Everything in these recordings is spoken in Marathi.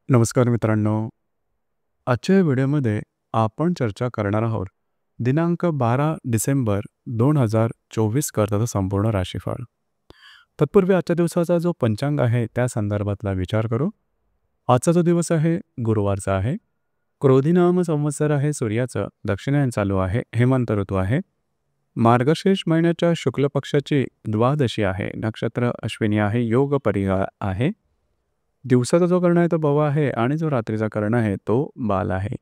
नमस्कार मित्रांनो. आजच्या या व्हिडिओमध्ये आपण चर्चा करणार आहोत दिनांक 12 डिसेंबर 2024 करताचं संपूर्ण राशीफळ. तत्पूर्वी आजच्या दिवसाचा जो पंचांग आहे त्या संदर्भातला विचार करू. आजचा जो दिवस आहे गुरुवारचा आहे. क्रोधी नाम संवत्सर आहे सूर्याचं, दक्षिणायन चालू आहे, हेमंत ऋतू आहे. मार्गशीर्ष महिन्याच्या शुक्ल पक्षाची द्वादशी आहे, नक्षत्र अश्विनी आहे, योग परिहार आहे. दिवसाचा जो कर्ण आहे तो बवा आहे आणि जो रात्रीचा कर्ण आहे तो बाल आहे.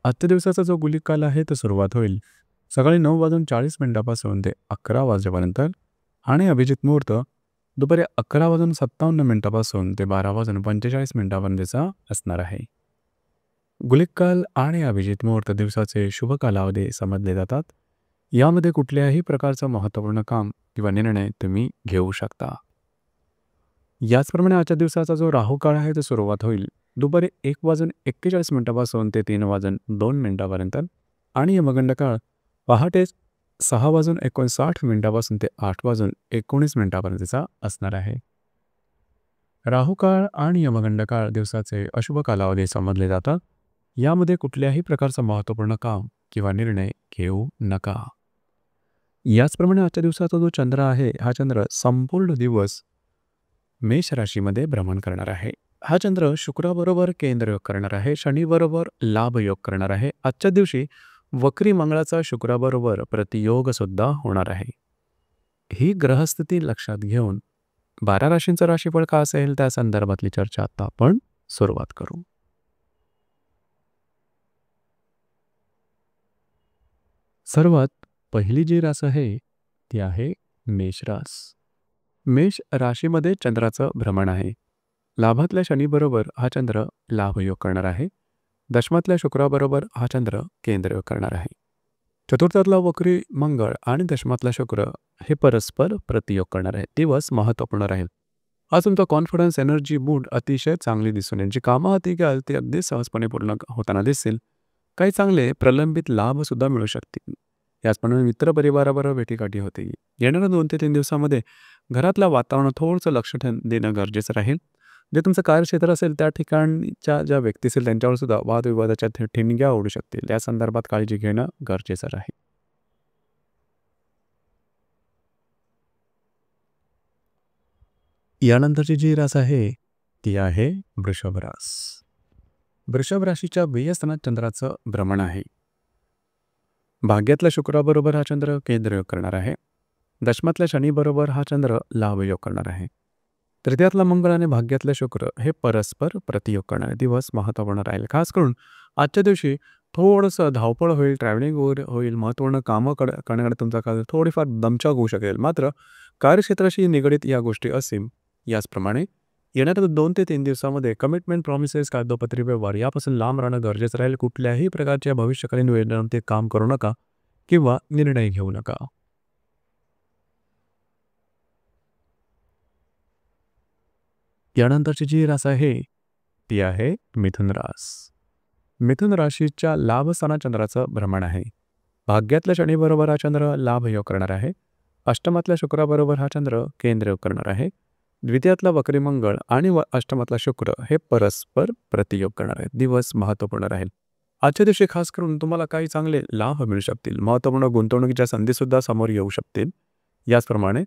आजच्या दिवसाचा जो गुलिक काल आहे तो सुरुवात होईल सकाळी 9:40 ते 11 वाजेपर्यंत आणि अभिजित मुहूर्त दुपारी 11:57 ते 12:45 असणार आहे. गुलिक काल आणि अभिजित मुहूर्त दिवसाचे शुभ कालावधी समजले जातात. यामध्ये कुठल्याही प्रकारचं महत्त्वपूर्ण काम किंवा निर्णय तुम्ही घेऊ शकता. याचप्रमाणे आजच्या दिवसाचा जो राहू काळ आहे तो सुरुवात होईल दुपारी 1:41 ते 3:02 आणि यमगंड काळ पहाटे 6:59 ते 8:19 असणार आहे. राहू काळ आणि यमगंड काळ दिवसाचे अशुभ कालावधी समजले जातात. यामध्ये कुठल्याही प्रकारचं महत्त्वपूर्ण काम किंवा निर्णय घेऊ नका. याचप्रमाणे आजच्या दिवसाचा जो चंद्र आहे हा चंद्र संपूर्ण दिवस मेष राशीमध्ये भ्रमण करणार आहे. हा चंद्र शुक्राबरोबर केंद्रयोग करणार आहे, शनीबरोबर लाभयोग करणार आहे. आजच्या दिवशी वक्री मंगळाचा शुक्राबरोबर प्रतियोग सुद्धा होणार आहे. ही ग्रहस्थिती लक्षात घेऊन 12 राशींचं राशीफळ का असेल त्या संदर्भातली चर्चा आता आपण सुरुवात करू. सर्वात पहिली जी रास आहे ती आहे मेष रास. मेष राशीमध्ये चंद्राचं भ्रमण आहे. लाभातल्या शनीबरोबर हा चंद्र लाभयोग करणार आहे. दशमातल्या शुक्राबरोबर हा चंद्र केंद्रयोग करणार आहे. चतुर्थातला वक्री मंगळ आणि दशमातला शुक्र हे परस्पर प्रतियोग करणार आहे. दिवस महत्त्वपूर्ण राहील. आज तुमचा कॉन्फिडन्स, एनर्जी, मूड अतिशय चांगली दिसून येईल. जी कामं हाती घ्याल ती अगदी सहजपणे पूर्ण होताना दिसतील. काही चांगले प्रलंबित लाभ सुद्धा मिळू शकतील. याचप्रमाणे मित्रपरिवाराबरोबर भेटीगाठी होते. येणाऱ्या 2 ते 3 दिवसामध्ये घरातल्या वातावरणात थोडंसं लक्ष देणं गरजेचं राहील. जे तुमचं कार्यक्षेत्र असेल त्या ठिकाणच्या ज्या व्यक्ती असेल त्यांच्यावर सुद्धा वादविवादाच्या ठिणग्या उडू शकतील. या संदर्भात काळजी घेणं गरजेचं राहील. यानंतरची जी रास आहे ती आहे वृषभ रास. वृषभ राशीच्या व्ययस्थानात चंद्राचं भ्रमण आहे. भाग्यातल्या शुक्राबरोबर हा चंद्र केंद्रयोग करणार आहे. दशमातल्या शनीबरोबर हा चंद्र लाभयोग करणार आहे. तृतीयातला मंगळ आणि भाग्यातले शुक्र हे परस्पर प्रतियोग करणार आहे. दिवस महत्त्वपूर्ण राहील. खास करून आजच्या दिवशी थोडंसं धावपळ होईल, ट्रॅव्हलिंग होईल, महत्त्वपूर्ण कामं करण्याकडे तुमचा काळ थोडीफार दमछाक होऊ शकेल. मात्र कार्यक्षेत्राशी निगडीत या गोष्टी असतील. याचप्रमाणे येणाऱ्या 2 ते 3 दिवसामध्ये कमिटमेंट, प्रॉमिसेस, कागदोपत्री व्यवहार यापासून लांब राहणं गरजेचं राहील. कुठल्याही प्रकारच्या भविष्यकालीन योजनांमध्ये काम करू नका किंवा निर्णय घेऊ नका. यानंतरची जी रास आहे ती आहे मिथुन रास. मिथुन राशीच्या लाभस्थानात चंद्राचं भ्रमण आहे. भाग्यातल्या शनीबरोबर हा चंद्र लाभयोग करणार आहे. अष्टमातल्या शुक्राबरोबर हा चंद्र केंद्रयोग करणार आहे. द्वितीयातला वक्री मंगळ आणि अष्टमातला शुक्र हे परस्पर प्रतियोग करणार आहेत. दिवस महत्त्वपूर्ण राहील. आजच्या दिवशी खास करून तुम्हाला काही चांगले लाभ मिळू शकतील. महत्त्वपूर्ण गुंतवणुकीच्या संधीसुद्धा समोर येऊ शकतील. याचप्रमाणे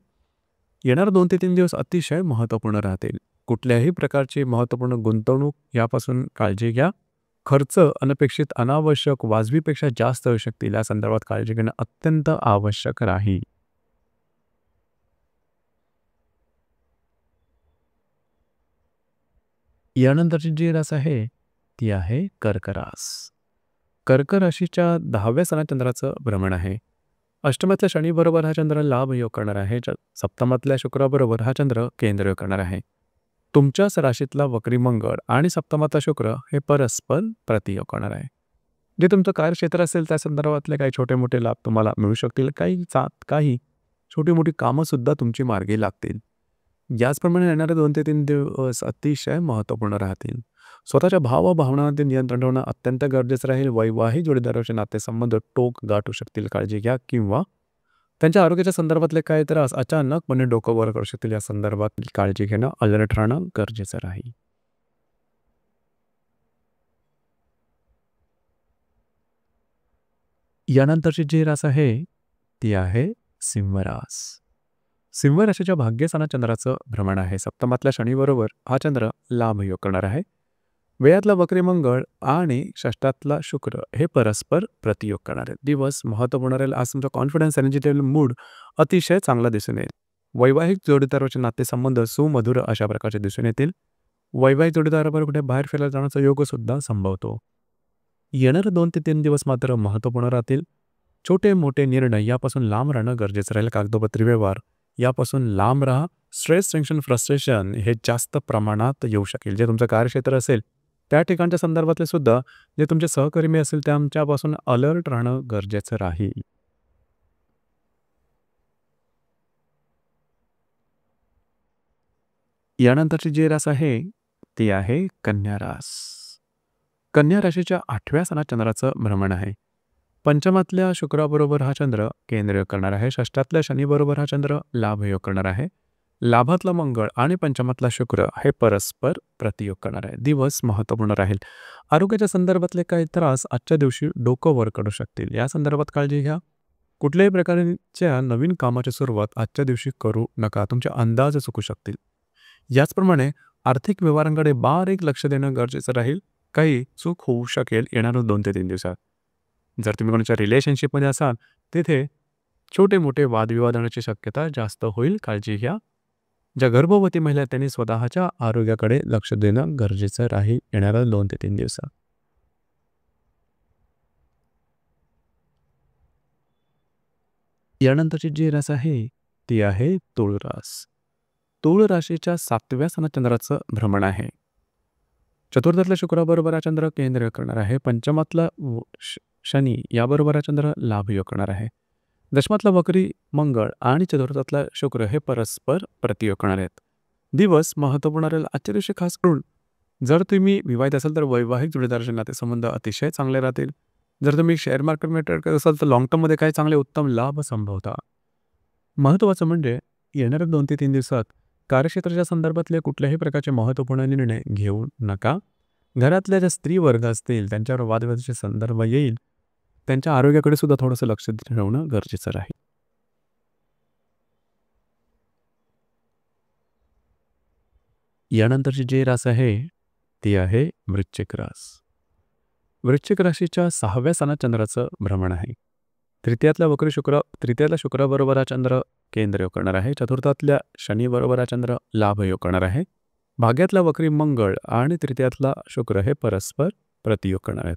येणारे 2 ते 3 दिवस अतिशय महत्त्वपूर्ण राहतील. कुठल्याही प्रकारची महत्त्वपूर्ण गुंतवणूक यापासून काळजी घ्या. खर्च अनपेक्षित, अनावश्यक, वाजवीपेक्षा जास्त होऊ शकतील. या संदर्भात काळजी घेणं अत्यंत आवश्यक राहील. यानंतरची जी रास आहे ती आहे कर्क रास. कर्क राशीच्या 10व्या स्थानात चंद्राचं भ्रमण आहे. अष्टमातल्या शनीबरोबर हा चंद्र लाभयोग करणार आहे. सप्तमातल्या शुक्राबरोबर हा चंद्र केंद्रयोग करणार आहे. तुमच्याच राशीतला वक्री मंगळ आणि सप्तमातला शुक्र हे परस्पर प्रतियोग करणार आहे. जे तुमचं कार्यक्षेत्र असेल त्या संदर्भातले काही छोटे मोठे लाभ तुम्हाला मिळू शकतील. काही छोटी मोठी कामंसुद्धा तुमची मार्गी लागतील. याचप्रमाणे येणारे 2 ते 3 दिवस अतिशय महत्त्वपूर्ण राहतील. स्वतःच्या भावभावनांवरती नियंत्रण ठेवणं अत्यंत गरजेचं राहील. वैवाहिक जोडीदाराचे नातेसंबंध टोक गाठू शकतील. काळजी घ्या. किंवा त्यांच्या आरोग्याच्या संदर्भातले काही त्रास अचानकपणे डोकं वर करू शकतील. या संदर्भात काळजी घेणं, अलर्ट राहणं गरजेचं राहील. यानंतरची जी रास आहे ती आहे सिंह रास. सिंह राशीच्या भाग्यस्थानात चंद्राचं भ्रमण आहे. सप्तमातल्या शनीबरोबर हा चंद्र लाभयोग करणार आहे. वेळातला वक्री मंगळ आणि षष्ठातला शुक्र हे परस्पर प्रतियोग करणार आहेत. दिवस महत्त्वपूर्ण राहील. आज तुमचा कॉन्फिडन्स, एनर्जी लेव्हल, मूड अतिशय चांगला दिसून येईल. वैवाहिक जोडीदाराचे नातेसंबंध सुमधुर अशा प्रकारचे दिसून येतील. वैवाहिक जोडीदाराबरोबर कुठे बाहेर फिरायला जाण्याचा योग सुद्धा संभवतो. येणारे 2 ते 3 दिवस मात्र महत्त्वपूर्ण राहतील. छोटे मोठे निर्णय यापासून लांब राहणं गरजेचं राहील. कागदोपत्री व्यवहार यापासून लांब राहा. स्ट्रेस, टेन्शन, फ्रस्ट्रेशन हे जास्त प्रमाणात येऊ शकेल. जे तुमचं कार्यक्षेत्र असेल त्या ठिकाणच्या संदर्भातले सुद्धा जे तुमचे सहकर्मी असेल त्यांच्यापासून अलर्ट राहणं गरजेचं राहील. यानंतरची जी रास आहे ती आहे कन्या रास. कन्या राशीच्या 8व्या स्थानात चंद्राचं भ्रमण आहे. पंचमातल्या शुक्राबरोबर हा चंद्र केंद्रयोग करणार आहे. षष्ठातल्या शनीबरोबर हा चंद्र लाभयोग करणार आहे. लाभातला मंगळ आणि पंचमातला शुक्र हे परस्पर प्रतियोग करणार आहे. दिवस महत्त्वपूर्ण राहील. आरोग्याच्या संदर्भातले काही त्रास आजच्या दिवशी डोकं वर काढू शकतील. या संदर्भात काळजी घ्या. कुठल्याही प्रकारच्या नवीन कामाची सुरुवात आजच्या दिवशी करू नका. तुमचे अंदाज चुकू शकतील. याचप्रमाणे आर्थिक व्यवहारांकडे बारीक लक्ष देणं गरजेचं राहील. काही चूक होऊ शकेल येणाऱ्या 2 ते 3 दिवसात. जर तुम्ही कोणाच्या रिलेशनशिपमध्ये असाल तिथे छोटे मोठे वादविवाद होण्याची शक्यता जास्त होईल. काळजी घ्या. ज्या गर्भवती महिला आहेत त्यांनी स्वतःच्या आरोग्याकडे लक्ष देणं गरजेचं राहील येणाऱ्या 2 ते 3 दिवसात. यानंतरची जी रास आहे ती आहे तुळ रास. तुळ राशीच्या 7व्या स्थानात चंद्राचं भ्रमण आहे. चतुर्थातल्या शुक्राबरोबर हा चंद्र केंद्रयोग करणार आहे. पंचमातला शनी याबरोबर हा चंद्र लाभयोग करणार आहे. दशमातला वक्री मंगळ आणि चतुर्थातला शुक्र हे परस्पर प्रतियोग करणार आहेत. दिवस महत्त्वपूर्ण राहील. आजच्या दिवशी खास करून जर तुम्ही विवाहित असाल तर वैवाहिक जोडीदाराचे नातेसंबंध अतिशय चांगले राहतील. जर तुम्ही शेअर मार्केटमध्ये ट्रेड करत असाल तर लॉंग टर्ममध्ये काही चांगले उत्तम लाभ संभवता. महत्त्वाचं म्हणजे येणाऱ्या 2 ते 3 दिवसात कार्यक्षेत्राच्या संदर्भातले कुठल्याही प्रकारचे महत्त्वपूर्ण निर्णय घेऊ नका. घरातल्या ज्या स्त्री वर्ग असतील त्यांच्यावर वादविवादाचे संदर्भ येईल. त्यांच्या आरोग्याकडे सुद्धा थोडंसं लक्ष ठेवणं गरजेचं राहील. यानंतरची जी रास आहे ती आहे वृश्चिक रास. वृश्चिक राशीच्या 6व्या स्थानात चंद्राचं भ्रमण आहे. तृतीयातल्या शुक्राबरोबर हा चंद्र केंद्रयोग करणार आहे. चतुर्थातल्या शनीबरोबर हा चंद्र लाभयोग करणार आहे. भाग्यातला वक्री मंगळ आणि तृतीयातला शुक्र हे परस्पर प्रतियोग करणार आहेत.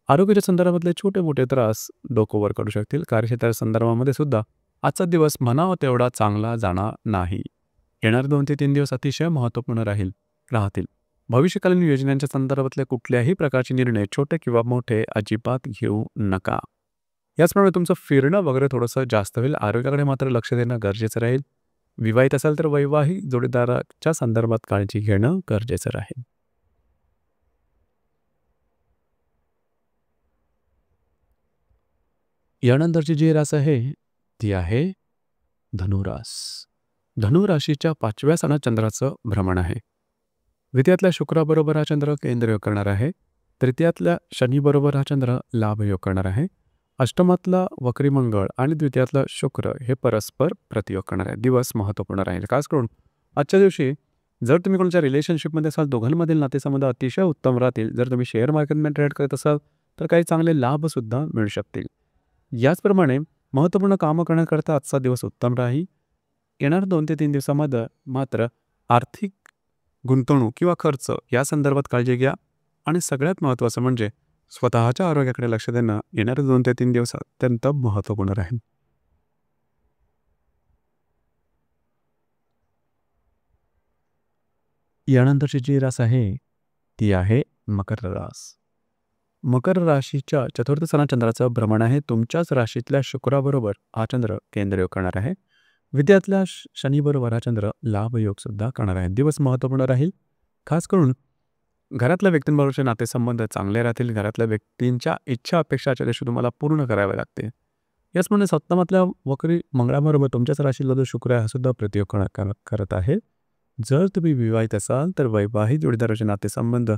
आरोग्याच्या संदर्भातले छोटे मोठे त्रास डोकं वर काढू शकतील. कार्यक्षेत्राच्या संदर्भामध्ये सुद्धा आजचा दिवस म्हणावा तेवढा चांगला जाणार नाही. येणारे 2 ते 3 दिवस अतिशय महत्त्वपूर्ण राहतील. भविष्यकालीन योजनांच्या संदर्भातले कुठल्याही प्रकारचे निर्णय छोटे किंवा मोठे अजिबात घेऊ नका. याचप्रमाणे तुमचं फिरणं वगैरे थोडंसं जास्त होईल. आरोग्याकडे मात्र लक्ष देणं गरजेचं राहील. विवाहित असाल तर वैवाहिक जोडीदाराच्या संदर्भात काळजी घेणं गरजेचं राहील. यानंतरची जी रास आहे ती आहे धनुरास. धनुराशीच्या 5व्या स्थानात चंद्राचं भ्रमण आहे. द्वितीयातल्या शुक्राबरोबर हा चंद्र केंद्रयोग करणार आहे. तृतीयातल्या शनीबरोबर हा चंद्र लाभयोग करणार आहे. अष्टमातला वक्री मंगळ आणि द्वितीयातला शुक्र हे परस्पर प्रतियोग करणार आहे. दिवस महत्त्वपूर्ण राहील. खास करून आजच्या दिवशी जर तुम्ही कोणाच्या रिलेशनशिपमध्ये असाल दोघांमधील नातेसंबंध अतिशय उत्तम राहतील. जर तुम्ही शेअर मार्केटमध्ये ट्रेड करत असाल तर काही चांगले लाभसुद्धा मिळू शकतील. याचप्रमाणे महत्त्वपूर्ण कामं करण्याकरता आजचा दिवस उत्तम राहील. येणाऱ्या 2 ते 3 दिवसामध्ये मात्र आर्थिक गुंतवणूक किंवा खर्च या संदर्भात काळजी घ्या. आणि सगळ्यात महत्त्वाचं म्हणजे स्वतःच्या आरोग्याकडे लक्ष देणं येणाऱ्या 2 ते 3 दिवसात अत्यंत महत्त्वपूर्ण राहील. यानंतरची जी रास आहे ती आहे मकर रास. मकर राशीच्या 4थ्या स्थानात चंद्राचं भ्रमण आहे. तुमच्याच राशीतल्या शुक्राबरोबर हा चंद्र केंद्रयोग करणार आहे. विद्यातल्या शनीबरोबर हा चंद्र लाभयोग सुद्धा करणार आहे. दिवस महत्त्वपूर्ण राहील. खास करून घरातल्या व्यक्तींबरोबरचे नातेसंबंध चांगले राहतील. घरातल्या व्यक्तींच्या इच्छा अपेक्षाच्या दिवशी तुम्हाला पूर्ण करावे लागते. याचप्रमाणे सप्तमातल्या वक्री मंगळाबरोबर तुमच्याच राशीला जो शुक्र आहे हा सुद्धा प्रतियोग करत आहे. जर तुम्ही विवाहित असाल तर वैवाहिक जोडीदाराचे नातेसंबंध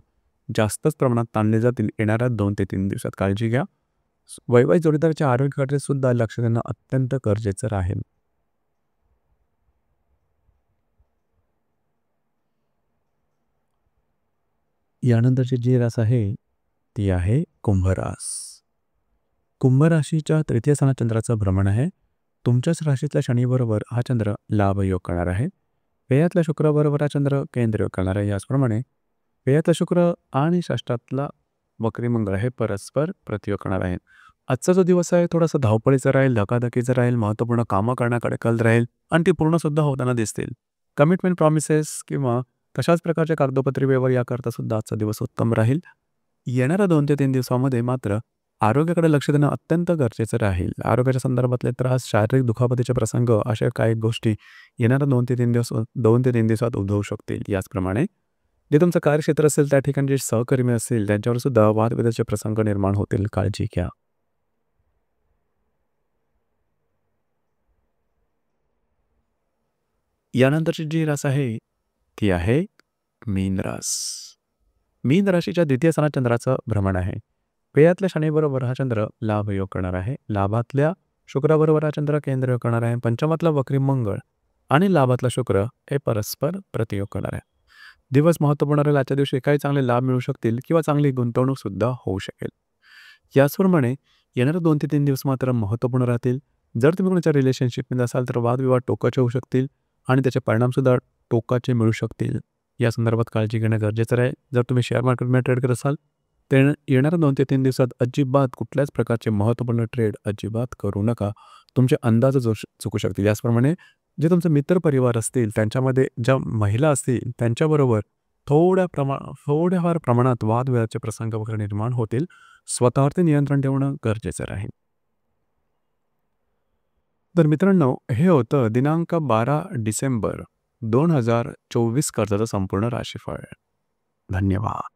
जास्तच प्रमाणात ताणले जातील. येणाऱ्या 2 ते 3 दिवसात काळजी घ्या. वैवाहिक जोडीदाराच्या आरोग्याकडे सुद्धा लक्ष देणं अत्यंत गरजेचं राहील. यानंतरची जी रास आहे ती आहे कुंभ रास. कुंभ राशीच्या तृतीय स्थानात चंद्राचं भ्रमण आहे. तुमच्याच राशीतल्या शनीबरोबर हा चंद्र लाभयोग करणार आहे. व्ययातल्या शुक्राबरोबर हा चंद्र केंद्रयोग करणार आहे. याचप्रमाणे व्ययातला शुक्र आणि षष्ठातला वक्री मंगळ हे परस्पर प्रतियोग करणार आहेत. आजचा जो दिवस आहे थोडासा धावपळीचा राहील, धकाधकीचा राहील, महत्त्वपूर्ण कामं करण्याकडे कल राहील आणि ती पूर्णसुद्धा होताना दिसतील. कमिटमेंट प्रॉमिसेस किंवा तशाच प्रकारच्या कागदोपत्री व्यवहार याकरता सुद्धा आजचा दिवस उत्तम राहील. येणाऱ्या 2 ते 3 दिवसामध्ये मात्र आरोग्याकडे लक्ष देणं अत्यंत गरजेचं राहील. आरोग्याच्या संदर्भातले त्रास, शारीरिक दुखापतीचे प्रसंग अशा काही गोष्टी येणाऱ्या 2 ते 3 दिवसात उद्भवू शकतील. याचप्रमाणे जे तुमचं कार्यक्षेत्र असेल त्या ठिकाणी जे सहकर्मी असतील त्यांच्यावर सुद्धा वादविवादाचे प्रसंग निर्माण होतील. काळजी घ्या. यानंतरची जी रास आहे ती आहे मीन रास. मीन राशीच्या द्वितीय स्थानात चंद्राचं भ्रमण आहे. व्ययातल्या शनीबरोबर हा चंद्र लाभयोग करणार आहे. लाभातल्या शुक्राबरोबर हा चंद्र केंद्रयोग करणार आहे. पंचमातला वक्री मंगळ आणि लाभातला शुक्र हे परस्पर प्रतियोग करणार आहे. दिवस महत्त्वपूर्ण राहील. आजच्या दिवशी काही चांगले लाभ मिळू शकतील किंवा चांगली गुंतवणूक सुद्धा होऊ शकेल. याचप्रमाणे येणारे 2 ते 3 दिवस मात्र महत्त्वपूर्ण राहतील. जर तुम्ही कोणाच्या रिलेशनशिपमध्ये असाल तर वादविवाद टोकाचे होऊ शकतील आणि त्याचे परिणामसुद्धा टोकाचे मिळू शकतील. या संदर्भात काळजी घेणं गरजेचं आहे. जर तुम्ही शेअर मार्केटमध्ये ट्रेड करत असाल तर येणाऱ्या 2 ते 3 दिवसात अजिबात कुठल्याच प्रकारचे महत्त्वपूर्ण ट्रेड अजिबात करू नका. तुमचे अंदाज चुकू शकतील. याचप्रमाणे जे तुमचे मित्रपरिवार असतील त्यांच्यामध्ये ज्या महिला असतील त्यांच्याबरोबर थोड्याफार प्रमाणात वादविवादाचे प्रसंग वगैरे निर्माण होतील. स्वतःवरती नियंत्रण ठेवणं गरजेचं राहील. तर मित्रांनो, हे होतं दिनांक 12 डिसेंबर 2024 कर्जाचं संपूर्ण राशीफळ. धन्यवाद.